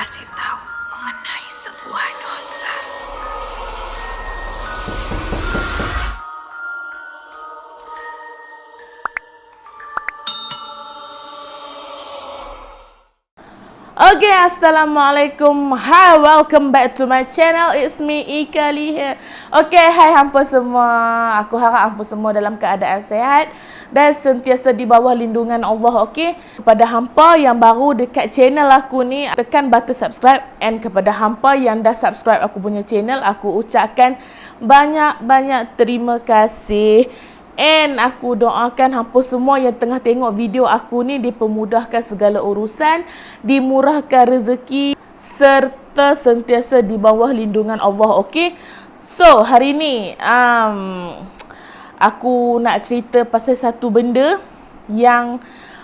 kasih tahu mengenai sebuah dosa. Okay, Assalamualaikum. Hi, welcome back to my channel. It's me, Ikali here. Okay, hai hampa semua. Aku harap hampa semua dalam keadaan sehat dan sentiasa di bawah lindungan Allah, okay? Kepada hampa yang baru dekat channel aku ni, tekan button subscribe. And kepada hampa yang dah subscribe aku punya channel, aku ucapkan banyak-banyak terima kasih. And aku doakan hampa semua yang tengah tengok video aku ni dipermudahkan segala urusan, dimurahkan rezeki serta sentiasa di bawah lindungan Allah, okey? So, hari ni aku nak cerita pasal satu benda yang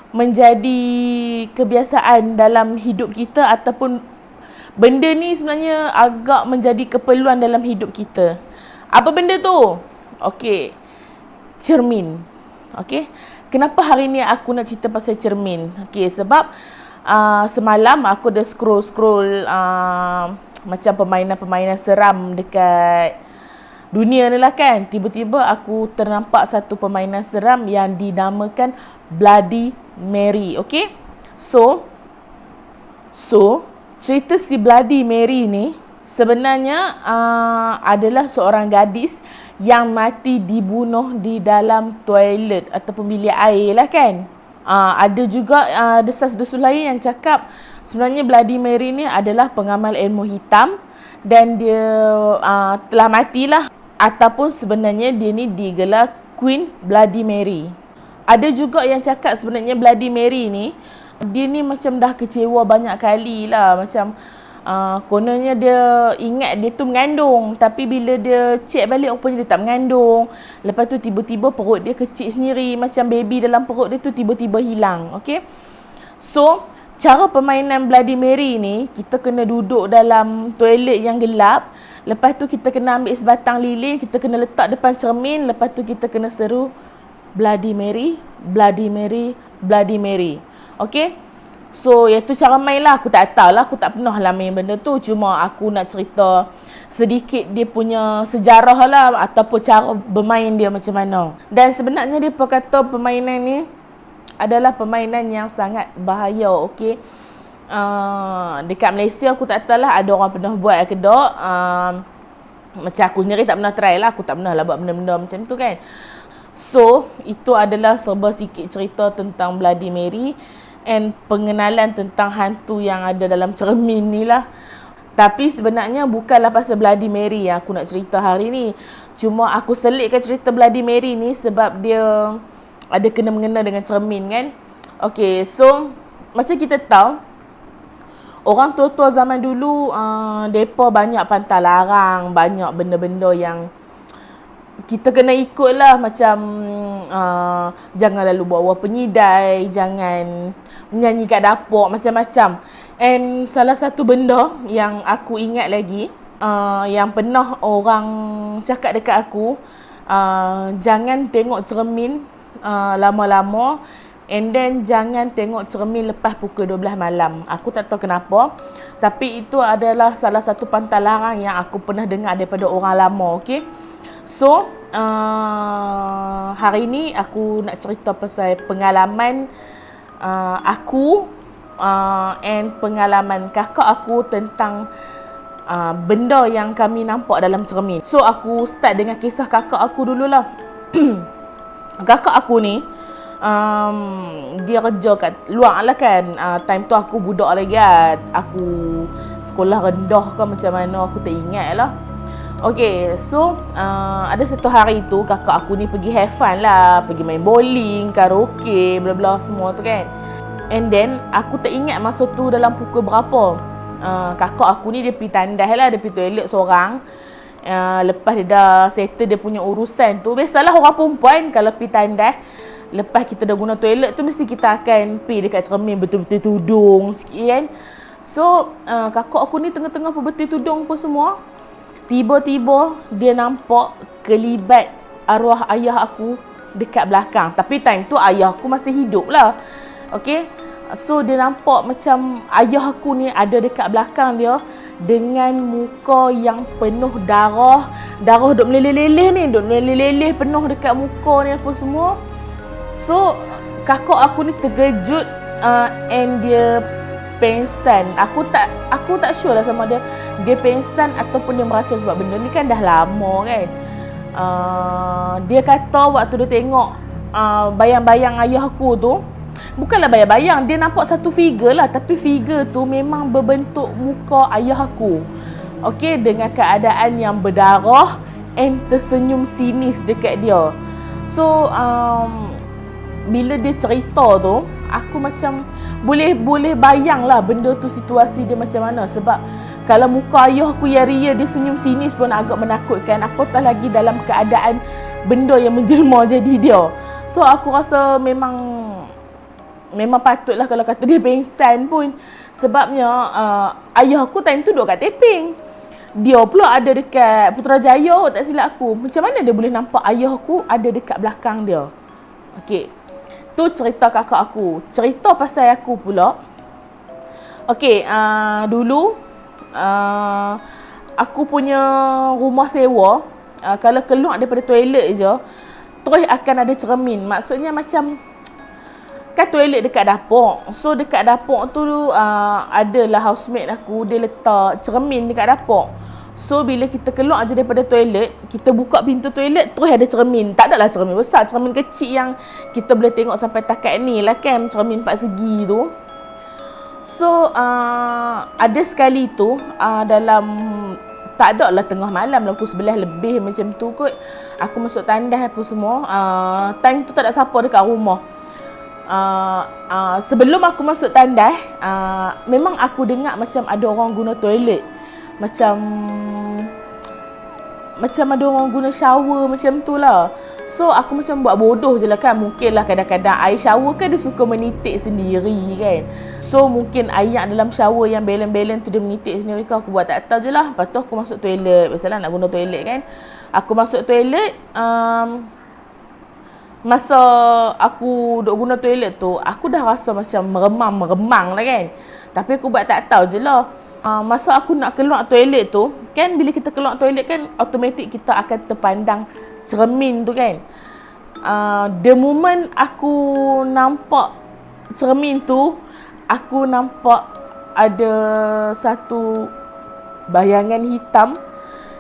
menjadi kebiasaan dalam hidup kita, ataupun benda ni sebenarnya agak menjadi keperluan dalam hidup kita. Apa benda tu? Okey, cermin. Okey. Kenapa hari ni aku nak cerita pasal cermin? Okey, sebab semalam aku dah scroll macam permainan-permainan seram dekat dunia ni lah kan. Tiba-tiba aku ternampak satu permainan seram yang dinamakan Bloody Mary. Okey. So cerita si Bloody Mary ni sebenarnya adalah seorang gadis yang mati dibunuh di dalam toilet ataupun bilik air lah kan. Ada juga desas-desus lain yang cakap sebenarnya Bloody Mary ni adalah pengamal ilmu hitam dan dia telah matilah, ataupun sebenarnya dia ni digelar Queen Bloody Mary. Ada juga yang cakap sebenarnya Bloody Mary ni dia ni macam dah kecewa banyak kali lah, macam kononnya dia ingat dia tu mengandung, tapi bila dia cek balik rupanya dia tak mengandung. Lepas tu tiba-tiba perut dia kecil sendiri, macam baby dalam perut dia tu tiba-tiba hilang. Okay, so cara permainan Bloody Mary ni, kita kena duduk dalam toilet yang gelap. Lepas tu kita kena ambil sebatang lilin, kita kena letak depan cermin. Lepas tu kita kena seru Bloody Mary, Bloody Mary, Bloody Mary. Okay, so iaitu cara main lah. Aku tak tahu lah, aku tak pernah lah main benda tu. Cuma aku nak cerita sedikit dia punya sejarah lah, ataupun cara bermain dia macam mana. Dan sebenarnya dia berkata permainan ni adalah permainan yang sangat bahaya. Okay, dekat Malaysia aku tak tahu lah ada orang pernah buat ke tak. Macam aku sendiri tak pernah try lah. Aku tak pernah lah buat benda-benda macam tu kan. So itu adalah serba sikit cerita tentang Bloody Mary and pengenalan tentang hantu yang ada dalam cermin ni lah. Tapi sebenarnya bukanlah pasal Bloody Mary yang aku nak cerita hari ni. Cuma aku selitkan cerita Bloody Mary ni sebab dia ada kena-mengena dengan cermin kan. Okay, so macam kita tahu, orang tua-tua zaman dulu mereka banyak pantang larang, banyak benda-benda yang kita kena ikut lah. Macam jangan lalu bawa penyidai, jangan menyanyi kat dapur, macam-macam. And salah satu benda yang aku ingat lagi, yang pernah orang cakap dekat aku, jangan tengok cermin lama-lama. And then jangan tengok cermin lepas pukul 12 malam. Aku tak tahu kenapa, tapi itu adalah salah satu pantang larang yang aku pernah dengar daripada orang lama. Okay, so hari ni aku nak cerita pasal pengalaman aku and pengalaman kakak aku tentang benda yang kami nampak dalam cermin. So aku start dengan kisah kakak aku dululah. Kakak aku ni dia kerja kat luar lah kan. Time tu aku budak lagi kan. Aku sekolah rendah ke macam mana aku tak ingat lah. Okay, so ada satu hari tu kakak aku ni pergi have fun lah, pergi main bowling, karaoke, bla bla semua tu kan. And then aku tak ingat masa tu dalam pukul berapa. Kakak aku ni dia pergi tandas lah, dia pergi toilet seorang. Lepas dia dah settle dia punya urusan tu, biasalah orang perempuan kalau pergi tandas, lepas kita dah guna toilet tu mesti kita akan pergi dekat cermin betul-betul tudung sikit kan. So kakak aku ni tengah-tengah betul tudung pun semua, tiba-tiba dia nampak kelibat arwah ayah aku dekat belakang. Tapi time tu ayah aku masih hidup lah. Okay, So dia nampak macam ayah aku ni ada dekat belakang dia dengan muka yang penuh darah. Darah duk meleleh-leleh ni, duk meleleh-leleh penuh dekat muka ni apa semua. So kakak aku ni terkejut and dia pengsan. Aku tak sure lah sama dia pengsan ataupun dia meracun sebab benda ni kan dah lama kan. Dia kata waktu dia tengok bayang-bayang ayah aku tu, bukanlah bayang-bayang, dia nampak satu figure lah, tapi figure tu memang berbentuk muka ayah aku. Okey, dengan keadaan yang berdarah and tersenyum sinis dekat dia. So bila dia cerita tu, aku macam boleh bayang lah benda tu, situasi dia macam mana. Sebab kalau muka ayah aku yang ria, dia senyum sinis pun agak menakutkan, apatah lagi dalam keadaan benda yang menjelma jadi dia. So aku rasa memang patutlah kalau kata dia pengsan pun. Sebabnya ayah aku time tu duduk kat Teping, dia pula ada dekat Putrajaya tak silap aku. Macam mana dia boleh nampak ayah aku ada dekat belakang dia? Okey, tu cerita kakak aku. Cerita pasal aku pula. Okey, dulu aku punya rumah sewa, kalau keluar daripada toilet je terus akan ada cermin. Maksudnya macam kan toilet dekat dapur. So dekat dapur tu adalah housemate aku, dia letak cermin dekat dapur. So bila kita keluar je daripada toilet, kita buka pintu toilet terus ada cermin. Tak adalah cermin besar, cermin kecil yang kita boleh tengok sampai takat ni lah kan, cermin 4 segi tu. So ada sekali tu dalam, tak ada lah tengah malam lah, pukul 11 lebih macam tu kot, aku masuk tandas apa semua. Time tu tak ada siapa dekat rumah. Sebelum aku masuk tandas, memang aku dengar macam ada orang guna toilet. Macam ada orang guna shower macam tu lah. So aku macam buat bodoh je lah kan. Mungkin lah kadang-kadang air shower kan dia suka menitik sendiri kan. So mungkin air yang dalam shower yang belen-belen tu dia menitik sendiri kan. Aku buat tak tahu je lah. Lepas tu aku masuk toilet. Biasalah nak guna toilet kan. Aku masuk toilet, masa aku duk guna toilet tu, aku dah rasa macam meremang lah kan. Tapi aku buat tak tahu je lah. Masa aku nak keluar toilet tu, kan bila kita keluar toilet kan automatik kita akan terpandang cermin tu kan. The moment aku nampak cermin tu, aku nampak ada satu bayangan hitam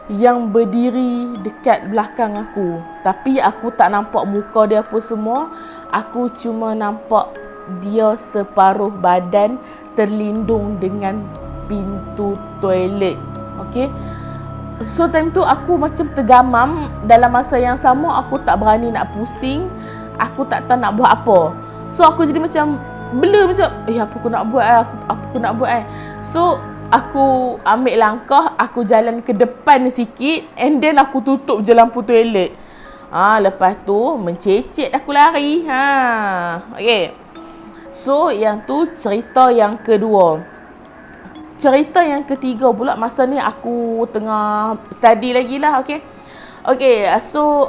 yang berdiri dekat belakang aku. Tapi aku tak nampak muka dia apa semua. Aku cuma nampak dia separuh badan terlindung dengan pintu toilet. Okey. So time tu aku macam tergamam. Dalam masa yang sama aku tak berani nak pusing. Aku tak tahu nak buat apa. So aku jadi macam blur, macam apa aku nak buat apa aku nak buat. So aku ambil langkah, aku jalan ke depan sikit and then aku tutup je lampu toilet. Lepas tu mencecet aku lari. Okey. So yang tu cerita yang kedua. Cerita yang ketiga pula, masa ni aku tengah study lagi lah. Okey. So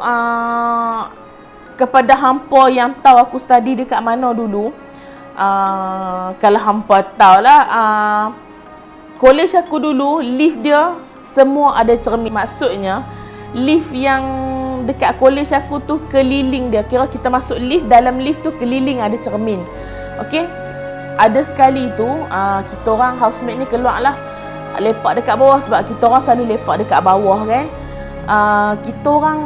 kepada hampa yang tahu aku study dekat mana dulu, kalau hampa tahu lah, college aku dulu, lift dia semua ada cermin. Maksudnya lift yang dekat college aku tu keliling dia. Kira kita masuk lift, dalam lift tu keliling ada cermin. Okey. Ada sekali tu kita orang housemate ni keluar lah, lepak dekat bawah. Sebab kita orang selalu lepak dekat bawah kan. Kita orang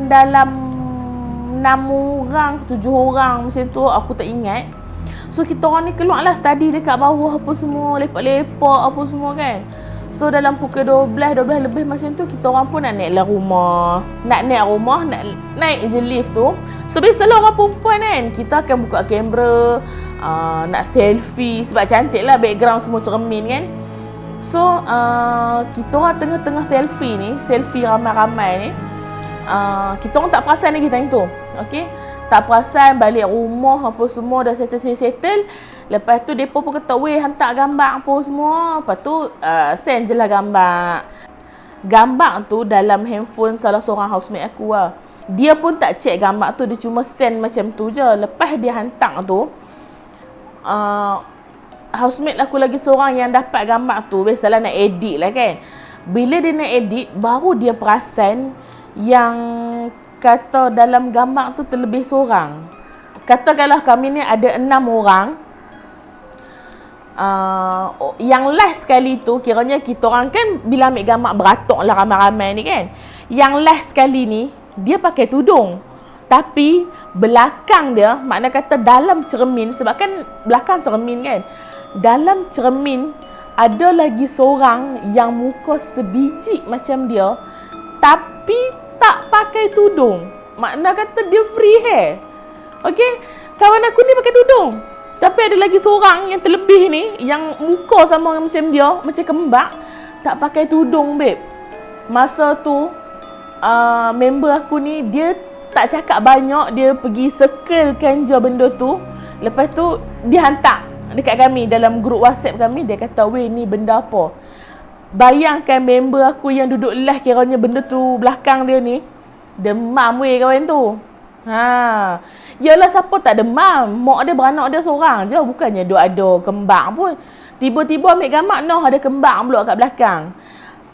dalam 6 orang, 7 orang macam tu, aku tak ingat. So kita orang ni keluar lah study dekat bawah apa semua, lepak-lepak apa semua kan. So dalam pukul 12 lebih macam tu, kita orang pun nak naik rumah. Nak naik je lift tu. So biasalah orang perempuan kan, kita akan buka kamera, nak selfie sebab cantik lah background semua cermin kan. So kita orang tengah-tengah selfie ramai-ramai ni. Kita orang tak perasan lagi time tu. Okey. Tak perasan, balik rumah apa semua dah settle. Lepas tu depa pun kata, "Weh, hantar gambar apa semua." Lepas tu send je lah gambar. Gambar tu dalam handphone salah seorang housemate aku lah. Dia pun tak check gambar tu, dia cuma send macam tu je. Lepas dia hantar tu, housemate aku lagi seorang yang dapat gambar tu. Biasalah nak edit lah kan. Bila dia nak edit, baru dia perasan yang kata dalam gambar tu terlebih seorang. Katakanlah kami ni ada 6 orang. Yang last kali tu, kiranya kita orang kan bila ambil gambar beratok lah ramai-ramai ni kan. Yang last kali ni, dia pakai tudung. Tapi belakang dia, makna kata dalam cermin, sebab kan belakang cermin kan. Dalam cermin ada lagi seorang yang muka sebiji macam dia, tapi tak pakai tudung. Makna kata dia free hair. Okey, kawan aku ni pakai tudung. Tapi ada lagi seorang yang terlebih ni, yang muka sama macam dia, macam kembar, tak pakai tudung, babe. Masa tu, member aku ni, dia tak cakap banyak, dia pergi circlekan je benda tu. Lepas tu, dia hantar dekat kami, dalam grup WhatsApp kami, dia kata, weh, ni benda apa? Bayangkan member aku yang duduk live, kiranya benda tu belakang dia ni, demam weh kawan tu. Yalah, siapa tak demam? Mak dia beranak dia seorang je, bukannya dia ada kembar pun. Tiba-tiba ambil gambar, noh ada kembar pula kat belakang.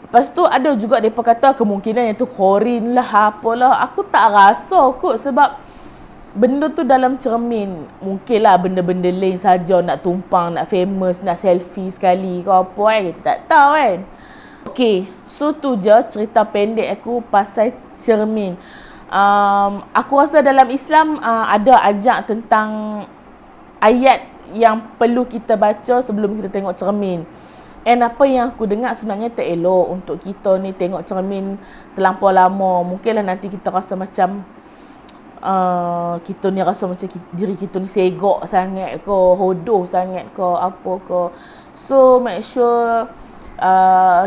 Lepas tu ada juga mereka kata kemungkinan yang tu Corin lah, apalah. Aku tak rasa kot, sebab benda tu dalam cermin. Mungkinlah benda-benda lain saja nak tumpang, nak famous, nak selfie sekali ke apa kan. Kita tak tahu kan. Okay, so tu je cerita pendek aku pasal cermin. Aku rasa dalam Islam ada ajak tentang ayat yang perlu kita baca sebelum kita tengok cermin. And apa yang aku dengar sebenarnya tak elok untuk kita ni tengok cermin terlampau lama. Mungkinlah nanti kita rasa macam kita ni rasa macam diri kita ni segok sangat ke, hodoh sangat ke, apa ke. So make sure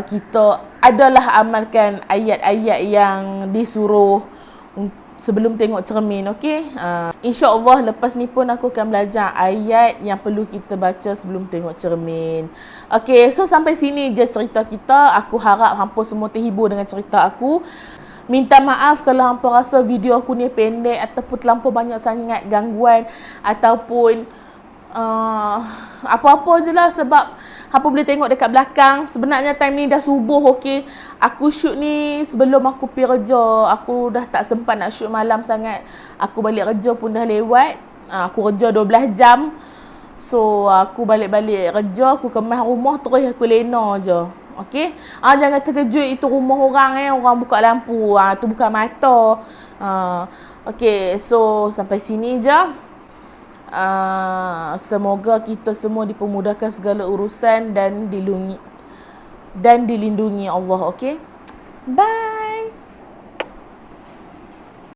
kita adalah amalkan ayat-ayat yang disuruh sebelum tengok cermin, okey? InsyaAllah lepas ni pun aku akan belajar ayat yang perlu kita baca sebelum tengok cermin. Okey, so sampai sini je cerita kita. Aku harap hampa semua terhibur dengan cerita aku. Minta maaf kalau hampa rasa video aku ni pendek ataupun terlampau banyak sangat gangguan ataupun apa-apa je lah, sebab hampa boleh tengok dekat belakang. Sebenarnya time ni dah subuh, okey. Aku shoot ni sebelum aku pergi kerja. Aku dah tak sempat nak shoot malam sangat. Aku balik kerja pun dah lewat. Aku kerja 12 jam. So aku balik-balik kerja, aku kemas rumah, terus aku lena je. Okey. Jangan terkejut itu rumah orang orang buka lampu. Tu bukan mata. Okey, so sampai sini je. Semoga kita semua dipermudahkan segala urusan dan dilindungi Allah, okey? Bye.